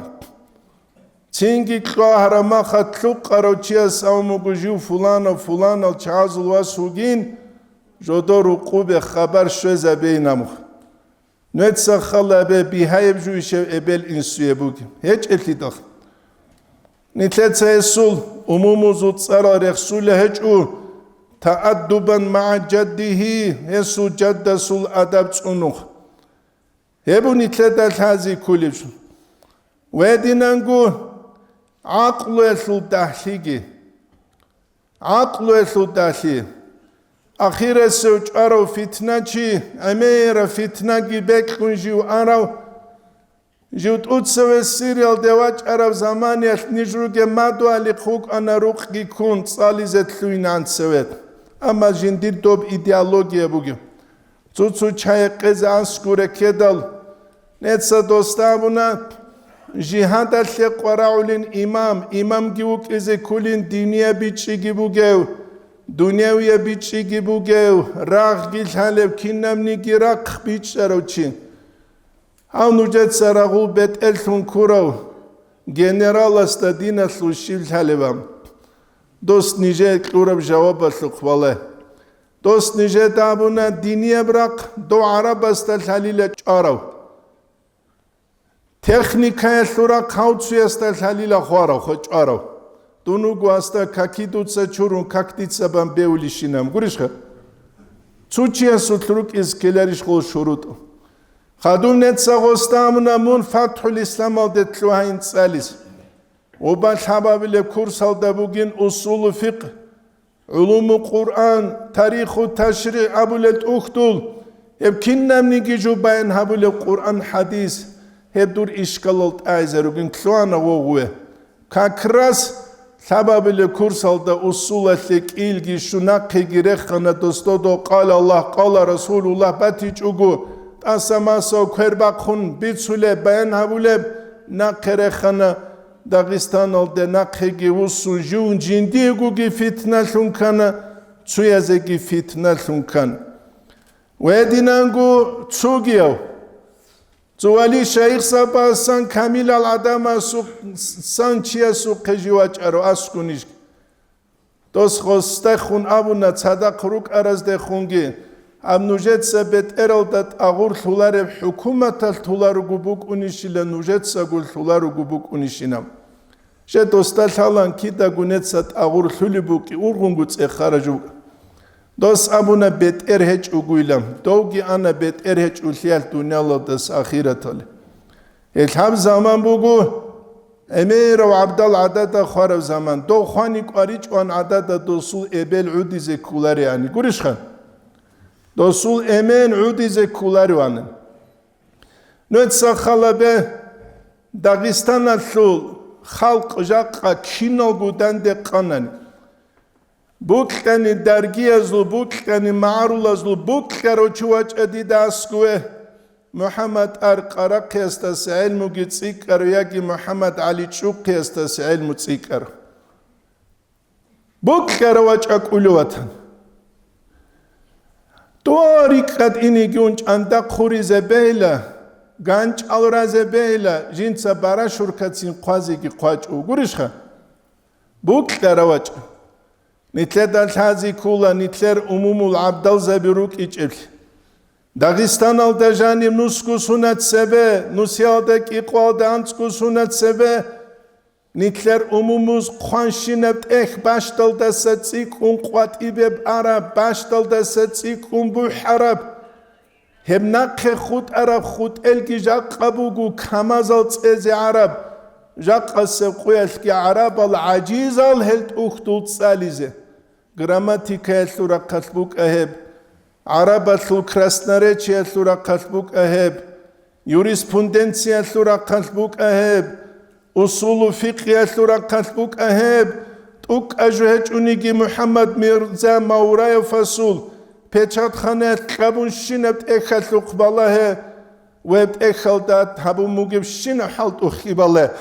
ცინგი ყაჰრამა ხათლუ ყაროჩია საუმუგუ ჟიუ ფულანა ჩაზულვასუგინ ჟოდორუ ყუბე ხაბარ შვეზაბეინამუ ნეცა ხალაბე ბიჰაიბ ჟუიშე ებელ ინსუებუგი ჰეჭელიდახ ნიტლეცა ესულ უმუმუზუ წარა რეხსულე ჰეჭუ تأدبا مع جده يسو جد سول أدب تنوخ يبوني تلتا الحازي كوليش ويدينانغو عقل يسو داخلي عقل يسو داخلي أخير السوج أرو فتنة أمير فتنة جيبك كنجيو أرو جوت أتسوي السيريال دواج أرو زمان يتنجرو مادو على خوك أنا روح كون صالي زتلوين عن سويت أما جندير دوب إيديالوجيا بوجي تُوتُو چای قز آسکوره کدال نتسا دوستابونا جهاد الشق وراولين إمام جيوك إذا كلين دنيا بيتشي جيبوجيو دنياوية بيتشي جيبوجيو راق جيل حالب كنام نيجي راق بيتشاروچين أو نوجد سراغول بيت ألتون كورو جنرال استدينا سوشيل حالبام دوست نیجه کورب جواب سخواله دوست نیجه دابونا دینی براق دو عرب استل حلیل چارو تکنیکای سورا کاوچی استل حلیل خوارو خو چارو دونو گواستا کاکی دوتسا چورون کاکتیتسا بام بیولیشینم گوریش خه چوچی سوتروک از کلاریش خو شروط خادون نتسا غستامونا مون فتح الاسلام دتلوها انسالیس وبال حبابل كورس دبوجين أصول فقه علوم القرآن تاريخ التشريع أبولت أختول يمكننا نيجي بين هبول القرآن حديث هدور إشكالات أيزروجين كلوانا وهو كاكراس حبابل كورس دا أصول ثق إلجي شناقي جرخنا دوستو قال الله قال رسول الله باتيج أجو أسماسو كرباخون بيتسولة بين هبول ناقرخنا داغستان alde naqhegi usun jun jindigu fitna lunkana tsuyazegi fitna lunkan wedinangu tsugiyaw tswali shaykh saba san kamil al adama su san chia su qejiwach aro askunish dos khosta khun abuna sadaqruk arazde khungi amnujet sabet eraldat agur thular hukumat al thular gubuk unishila nujet sagul thular gubuk unishinam she dostal halan kida gunetsat agur thulibuki urgunguts ekharaju dos abuna bet erhech uguilam dogi ana bet erhech ulial dunyala das akhiratal el ham zaman bugu emir wa abdal adada kharav zaman do khani qarich on adada dosul ebel udize kular yani gurish khan dosul emen udize kular yani notsa khalabe dagistan al خلق جاقا كينو بودن دي قانن بوكاني درگيازلو بوكاني معارولازلو بوكارو چواج ادي داسكوه محمد ارقرق يستس علمو گيتسيكر ياگي محمد علي چوق يستس علمو تسيكر بوكارو واج اقولو وطن Торикат инигунч анда хуризе бейла, ганч алразе бейла, жинца барашуркацин қвазиги қвач угуришха. Букларавач. Нитлер дальхази кула, нитлер умумул абдал забирук ичебл. Дагестан алда жани нуску сунат себе, нусиалда киқвалда анцку сунат себе, нитлер умумуз қваншинат ех башталда сацик унқват ибеб араб, башталда сацик унбу хараб. Хемнақе худ араб, худ элги жаққабугу камазал цезе араб. Жаққасы қуялки араб ал ажизал хелт ухтул цализе. Грамматика эллура қалбук ахеб. Арабатлу красноречие эллура қалбук ахеб. Юриспруденция эллура қалбук ахеб. Усулу фиқи эллура қалбук ахеб. Тук ажухэч униги Мухаммад Мирза Маураев Фасул. Печатхане қабун шинебт эхалу қбалахе. Веб эхалдат хабу мугиб шина халт ухибале.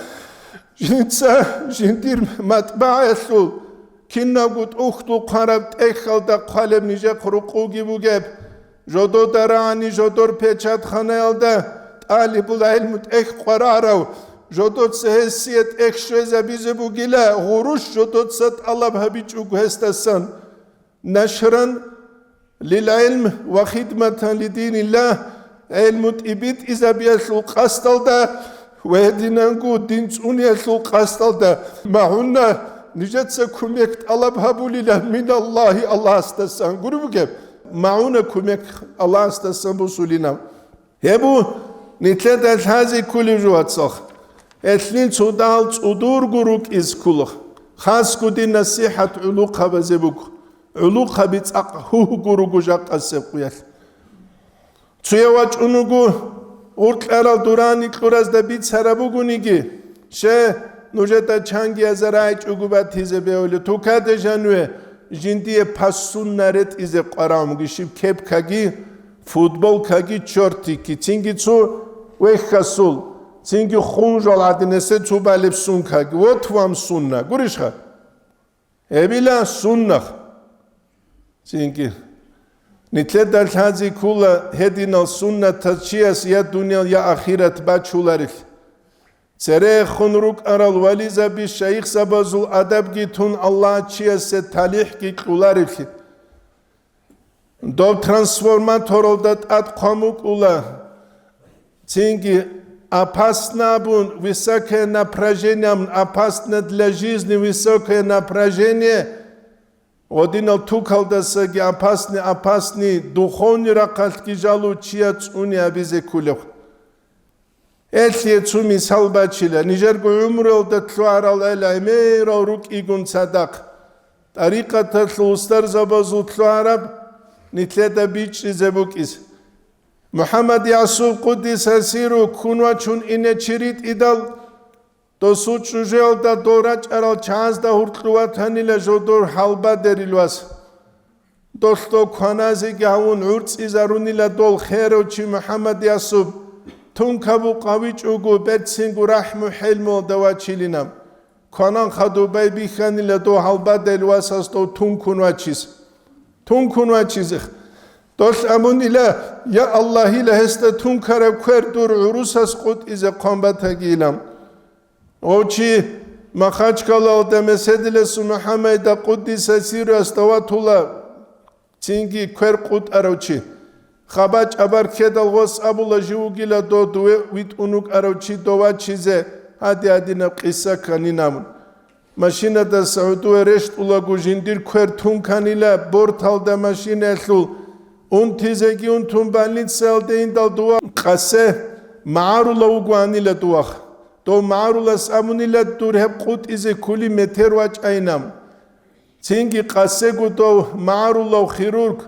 Жинца жинтир матбаа эллул. Киннагут ухту қарабт эхалда қалем ниже құруқуги бугеб. Жодо дараани жодор печатхане алда. Талибул илмут ех қарарау. Жодо цехесиет ех швезе бизе бугиле. Ғуруш жодо цат алаб хабич угхестасан. Нашран للعلم وخدمة لدين الله علمت إبيت إذا بيسلو قستلدا وهدينانقو دينسون يسلو قستلدا معنا نجدس كميكت ألب هبولي من الله الله استسان قربك معنا كميك الله استسان بسولنا هبو نتلت هذه كل جوات صخ اثنين صدال صدور قروك إز كله خاص كدي نصيحة علوقها بزبوك علوقها بيتساقهوه قروقو جاق السبقيال تسويواج انوغو ورقلال دوراني كلوراز دا بيتسارابوغو نيجي شه نوجتا چانگي ازرايج اگوبات هزه بيولي توكا ده جانوه جنديه پاسون نارت ازه قراموغي شب كيب كاگي فوتبول كاگي چورتي كي تينگي چو ويخ خسول تينگي خونجال عدنسه چو بالب سون كاگي وطوام سننا گورشخا ابيلا سننا تينگي نتلد الحازي كولا هدينا السنة تشيس يا دنيا يا آخرة باتشولارك سري خنروك أرال وليزا بالشيخ سبازول أدب جيتون الله تشيس تاليح كي كولارك دو ترانسفورماتور دات أتقاموك أولا تينگي опасно бун высокое напряжение, опасно для жизни высокое напряжение. Одинал тукалдасаги опасный духовный ракалки жалу чия цуни абизе кулев. Элье цуми салбачила, нижерго умрел да тлуарал эля эмейра рук игун садак. Тарика татлу устар забазу тлуараб, нитледа бич изебукиз. Мухаммад Ясуб Кудис Асиру кунвачун ине чирит идал, то сучу жел да дорач арал чанс да хуртлуатанила жодор халба дерилвас. Досто кванази гавун урц изарунила дол херочи Мухаммад Ясуб, тункабу қавич угу бетсингу рахму хилму давачилинам. Кванан хаду бай биханила до халба дерилвас асто тункунвачиз. Тункунвачизих. Dost amun ile ya Allah ile heste tunkare kverdur urusas qut ize qombata gilam. Ochi makhaç kalal demesedile su Muhammed'a Kuddise siru astavatullah. Tingi kver qut arochi. Khabaç abar kedal was abula jugila do duwe vit unuk arochi dova chize. Hadi adina qissa kaninamun. Maşina da Saudu reşt ula gujindir kver tunkanila bortalda maşina elul. Untizegi untun banlitse aldeyin dal dua qase ma'arula uguanila duaq. Do ma'arula samunila dur hep qut ize kuli meterwaç aynam. Tingi qase gu do ma'arula khirurg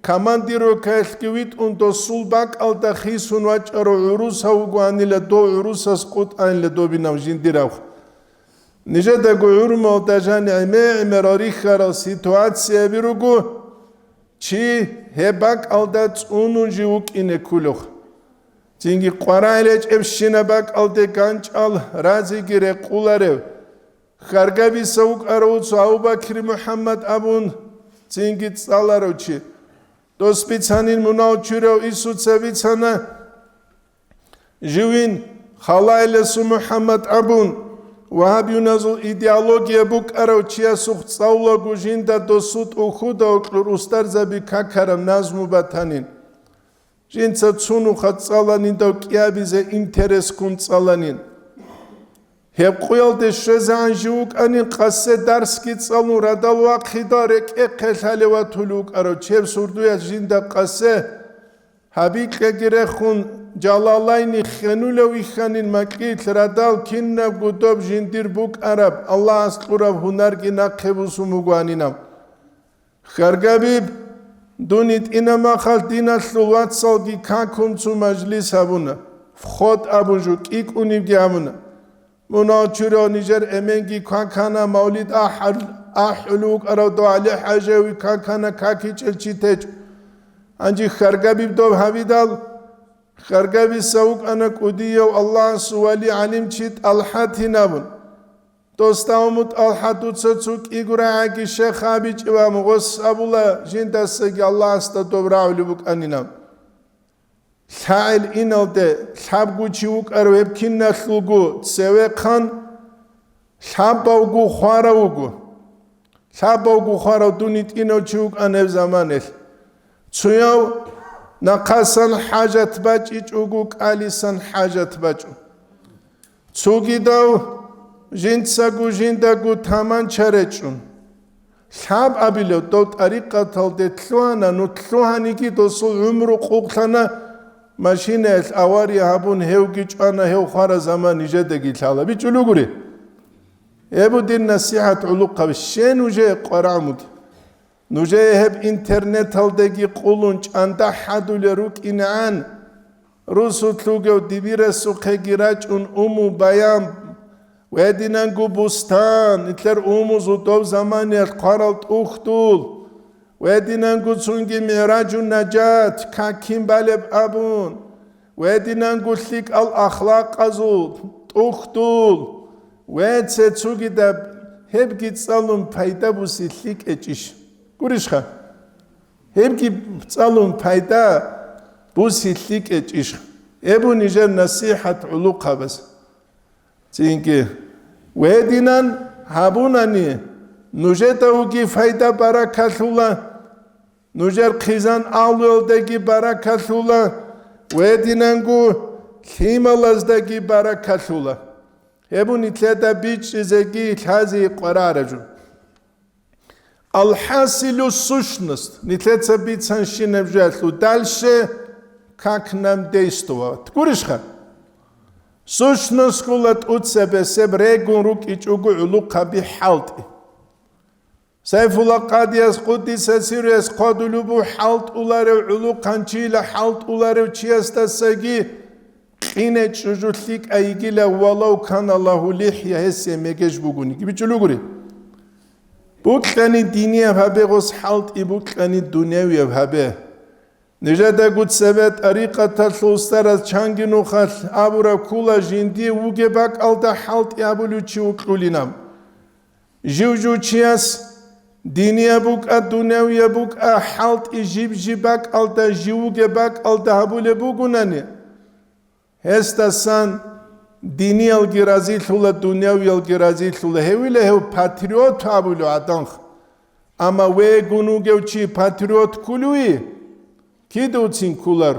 kamandiro kaelkivit undo sulbak alda khisun waç aro urusa uguanila do urusas qut aynla do binam jindirav. Nije da gu urma da jani merari khara situatsiya birugu Çi hebak aldat unun jivuk ine kuluk. Tingi qarayleç evşine bak alde ganç al razi gire qularev. Khargabi savuk arut Abu Bakr Muhammad abun tingi tsalaroçi. Доспицанин мунаучурев Исуцевицана живин халайлесу Мухаммад Абун вахабиуназул идеология бук араучия сухцаула гужинда досут ухуда оклур устарзаби какарам назму батанин жинца цуну хацаланин да киабизе интерес кунцаланин Hepquyalde şezan jivuk anin qasse darski tsalun radal vaqhidarek eqelhalewa tuluk aro çev surduya jinda qasse habikle girexun jalalayni xenulev ikhanin makit radal kinna gudob jindir buk arab Allah asqurav hunargi naqebusu mugwaninam Khargabib dunit inama khal dinaslu watsalgi kakumtsu majlis habuna Vkhod abujuk ik univgi amuna مناچرا نیجر امنگی کانکانا مولید احلوک ارادو علی حاجوی کانکانا کاکی چلچی تیج انجی خرگابی دو هویدال خرگابی سوک انا کودیو الله سوالی علم چیت الحاتی نبون دوستاومت الحاتو تسوک ایگوره اگی شیخ آبی چوا مغس ابولا جین دستگی الله است دوبراولی بک انینام Sa'il inalde sabgu çivuk arvep kinnaslugu sevekan sabavgu kharavugu sabavgu kharav dunit ino çivuk anev zamanel Tsuyav naqasan hajat bac içugu kalisan hajat bac Tsugidav jintsagu jindagu taman çareçun Sab abilo dot ariqatalde tluana nu tluhaniki dosu umru quqlana Maşine avari habun hevgi çana hev khara zaman nijedegi çala bir çuluguri Ebu din nasihat uluk qabi şen uje qaramud nuje hep internet aldegi qulun çanda hadule ruk inan rusutlugev divire suqe girachun umu bayan vedinan gubustan itler umuzu dov zamani qaralt uxtul Vedinan gutsungi miracun najat kakim baleb abun Vedinan gutlik al akhlaq azul uxtul Vedse tsugi da hep gitsalun payda bu sitlik eçiş Gurişha Hep gitsalun payda bu sitlik eçiş Ebu nijer nasihat ulu qabas Çünkü Vedinan habunani Nujetavugi fayda barakatullah Nujer khizan avlyoldagi barakatullah Vedinangu khimalazdagi barakatullah Ebu nitleda bichizegi hazi qararaju Alhasilu sushnost Nitletsa bitsan shinevjatlu Dalше как нам действовать Gurishkha Sushnost kulat utsebe seb regun ruk ichugu ulu qabi halti Sayfullah Qadiyas Qudisa Sirius Qadulubu halt uları ulu kançıyla halt uları çiyasta sagi Qine çujutlik aygile valav kanallahu lihya hesse megeş buguni gibi çuluguri Bu qani diniye habe gos halt ibu qani dunyavi habe Nejada gut sebet ariqata sulstaras çanginu khal abura kula jindi uge bak alda halt yabulu çuqlulinam Jivju çiyas Diniye buk a dunyaviye buk a halt ijib jibak alta jivuge bak alta habule bugunani. Hesta san dini al girazil hula dunyavi al girazil hula hevile hev patriot habulu adank. Ama ve gunu gevçi patriot kului ki doçin kular.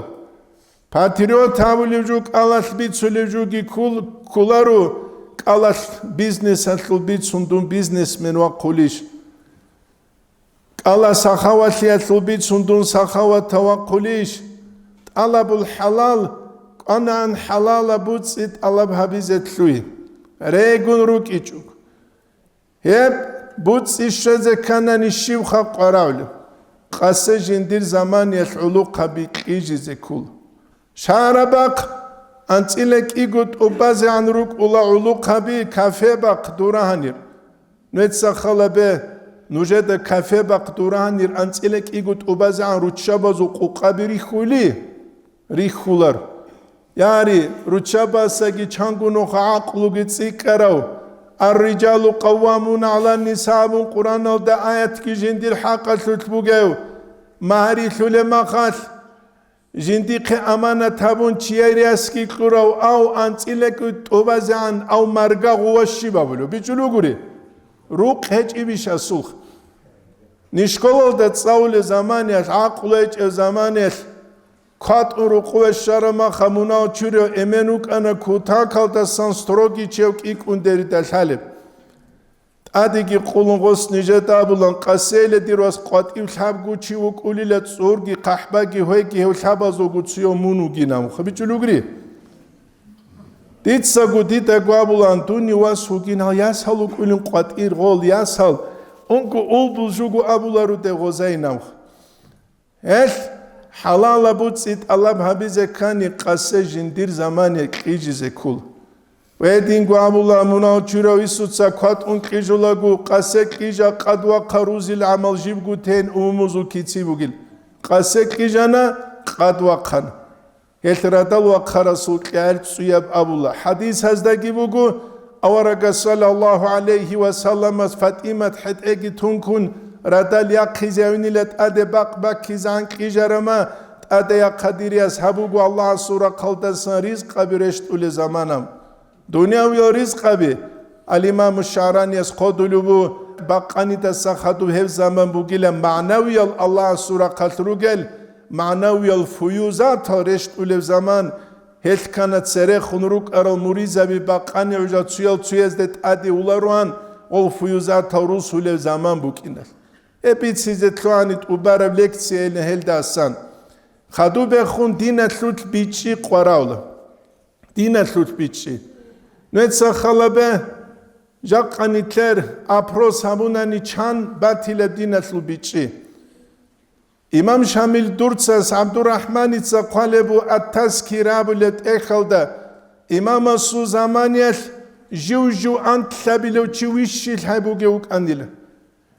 Patriot habulevjuk alas bitsulevjugi kularu alas business atlu bitsundun businessmen wa kulish. Allah sahavatiyatlu bitsundun sahavat tawakkulish. Talabul halal anan halala butsit alab habizetlui. Regun ruk içuk. Hep butsi şeze kanani şivha qaravlu. Qase jindir zaman yelulu qabiqi jizekul. Şarabaq antilek igut ubazi anruk ula ulu qabi kafe baq durahanir. Netsa khalabe Nujeda kafe baq durahanir antilek igut ubazi an rutşabazu quqabi rikhular. Yani rutşabasagi çangunu aqlu gitsikarav. Ar-ricalu qawwamun ala nisabun Kur'an alda ayet ki jindir haqa tutbugev. مهري ثلما خال جندي أمانة تابون تشيرياسكي كراو أو أنتيلك توبازان أو مرقا غواشي بابلو بيجلو غوري روق هج إبيش أسوخ نشكول دا تصاول زمانيش عقليش زمانيش كات روقو الشرما خمونا تشيريو إمنوك أنا كوتاكال دا سانستروكي تشيوك إيك اندري تالحالب أديكي قولون غوص نجاتا بولان قاسيلة ديروس قاتيو الحابقو تشيو قوليلة تصوركي قحباكي هويكي هو الحابازو قوتسيو مونوكي نامو خبيتشو لوغري ديتساقو ديتا قوابولان دوني واسوكي نال ياسهلو قولين قاتير غول ياسهل انكو أولبو جوغو أبولارو دي غوزاي نامو حلال بوتسيت الله بحبيزة كاني قاسي جندير زماني قيجيزي كول ويدين قوامولا مناو چورو يسوتسا قات قيجولاغو قاسي قيجا قدوا قروزي العمل جيبغو تين أموموزو كيتسي بوغيل قاسي قيجانا قدوا قان يلترادل وقرسو قيال سياب أبولا حديث هزداكي بوغو أورق صلى الله عليه وسلم فاتيمة حتاكي تنكون ردال يقيزيوني لت أدي باق كيزان قيجارما أدي يقديري أصحابوغو الله سورة قلتسان رزق برشت أولي زمانم دنیاوی رزق بی الامام الشعرانی از خودلوبو باقانی تسخطو هف زمان بوگیل معنوی الله سورة قلتروگل معنوی الفیوزات رشت اول زمان هل کانت سره خنروک ارال موریزه بی باقانی عجات سویل سویزدت ادی اولاروان الفیوزات روس اول زمان بوگینل اپید سیزت لوانیت اوبارب لکتسی هل داستان خدو بخون دینت لوت بیچی قراوله دینت لوت بیچی نتسا خلابه جاقانيتلر أبروس هموناني چان باتيل دينتلو بيچي إمام شامل دورتساس عبد الرحمن إتسا قالبو التذكيرة بلت إخلده إمام سو زمانيل جو أنت لابلو چويشي الحيبو جيوك أنيلا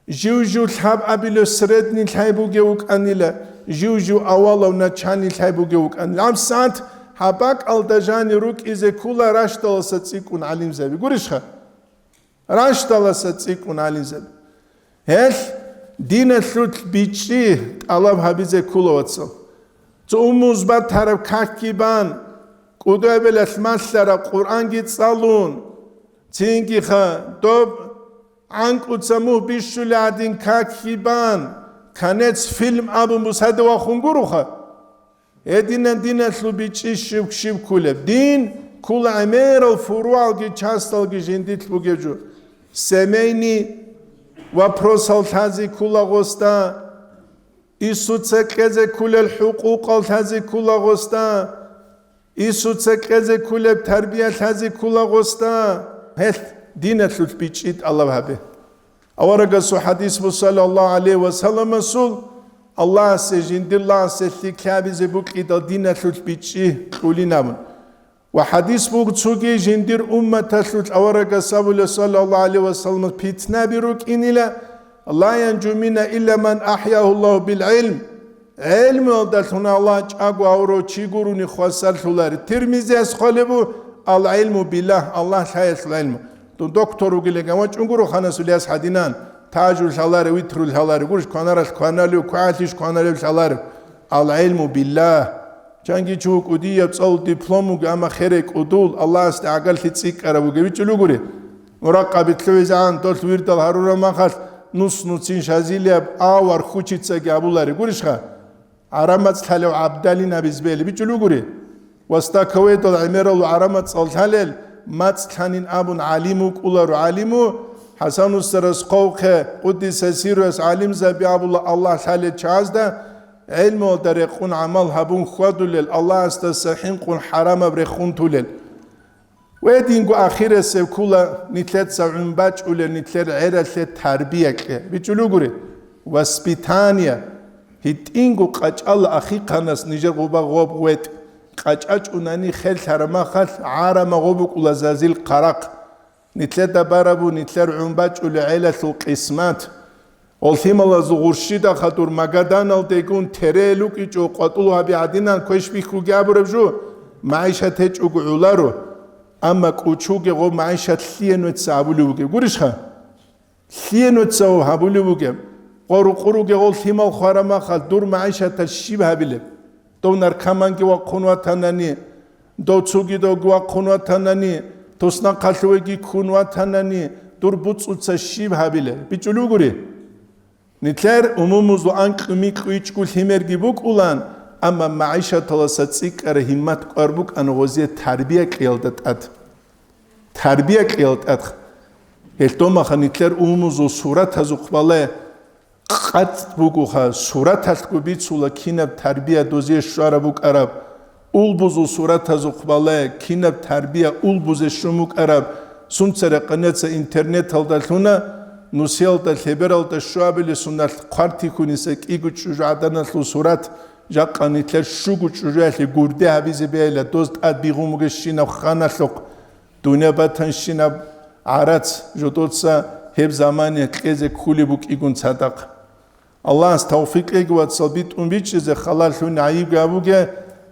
جو الحب أبلو سردني الحيبو جيوك أنيلا جو أولو نچاني الحيبو جيوك أنيلا عم ساعت حباك الدجاني روك إذا كولا راشتالا ستسيكون عليم زبي قريشها راشتالا ستسيكون عليم زبي هل دين الثلث بيتشي الله بحبيزة كولا واتسل تو مزبط طرف كاكيبان قدوة بالأثمال قرآن جيت صالون تينكي خا دوب عنك وتسموه بيشو لعدين كاكيبان كانت فيلم أبو مسهد وخنقرو خا دين الثلبيتشي شيب كولب دين كل عمير الفروع الجي تشاستل جي جنديت بوجيجو سميني وبروسال تازي كل غوستا إيسوتسكزي كل الحقوق تازي كل غوستا إيسوتسكزي كل التربية تازي كل غوستا هل دين الثلبيتشي الله بحبه أورغسو حديث صلى الله عليه وسلم مسؤول الله سجند الله سلي كابز بوكيدا دين الثلبيتشي قولينامن وحديث بوكتسوكي جندير أمة الثلث أورق صلى الله عليه وسلم بيتنا بروك إنيلا الله ينجو منا إلا من أحياه الله بالعلم علم ودلتنا الله جاقو أورو تشيقوروني خوصال ثلاري ترمزي أسخالبو العلم بالله الله شايس العلم دكتورو قلقا وچنقورو خانسو لياس حدينان تاجر شالاري ويترو شالاري قرش كوانارش كواناليو كواتيش كواناليو شالاري العلم بالله جانجي چوك ودي يبصل دبلومو اما خيرك ودول الله استعقل تتسيك ارابو جبيتشلو قري مراقبة لويزان دول ويردال هارورا مخال نص نصين شازيلياب آوار خوشيتسا جابولاري قرشخا عرامات تحلو عبدالي نبزبيلي بيتشلو قري واستا كويتو العميرو عرامات صلتاليل مات تحنين ابون عاليمو كولارو عاليمو حسن السرس قوقه قدس سيروس عالم زبي الله تحلي تشازده علم ودريقون عمل هبون خودلل الله استسحين قون حرام بريخون تولل ويدينكو آخر سيكولا نتلت سعون باج أولي نتلت عيرة تربية بيجلو قري واسبيتانيا هيتينكو قاج الله أخي قناس نجر غوبا غوب ويت قاج أناني خيل ترما خل عارم غوبك ولا زازيل قرق نتلت باربو نتلت عون باج أولي عيلة القسمات والثيم الله زغورشيدا خطور مقادان التيكون تريلو كيجو قطولها بعدينان كويش بيخو جابر بجو معيشة تيجو قعولارو أما كوچوكي غو معيشة ثينو تسابولو بجو قرشها ثينو تساو هابولو بجو قرو جول ثيما وخارما خال دور معيشة الشبه بله دو نركمان جوا قنوة تناني دو تسوجي دو جوا قنوة تناني توسنا قلوجي قنوة تناني دور بوتس الشبه بله بيجلو غري نتلر أمومزو أنك ميك ويشكل همرجي بوك أولان أما معيشة تلاساتسيك أرهمت قربوك أن غزية تربية كيلدت أد تربية كيلدت أد هلتوما خنتلر أمومزو سورة هزوقبالة قد بوكوها سورة هزوقبيت سولا كينب تربية دوزي الشوارة بوك أرب أولبوزو سورة هزوقبالة كينب تربية أولبوزي شموك أرب سمسر قناتس إنترنت هلدالتونا نوسيل دا ليبرال دا شوابل سنة قارتي كونيسك إيجو تشجعدنا لو سورات جاقاني تلر شوغو تشجعت لغورده هبيزي بيلا دوست آد بيغوموغ الشينا وخانا لوق دنيا باتن شينا عرات جدودسا هب زماني كيزي كولي بوك إيغون صدق الله استوفيق إيغوات صلبيت أمبيتش زي خلال حون عيب غابوغ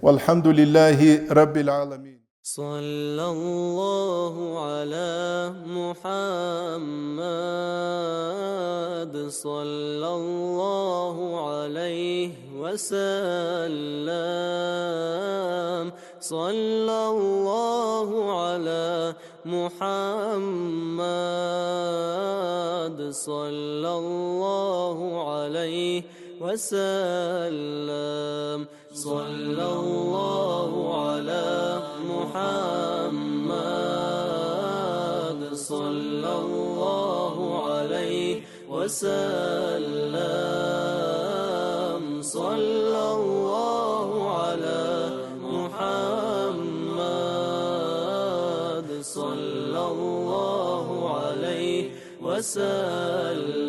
والحمد لله رب العالمين صلى الله على محمد صلى الله عليه وسلم صلى الله على محمد صلى الله عليه وسلم صلى الله على محمد صلى الله عليه وسلم صلى الله على محمد صلى الله عليه وسلم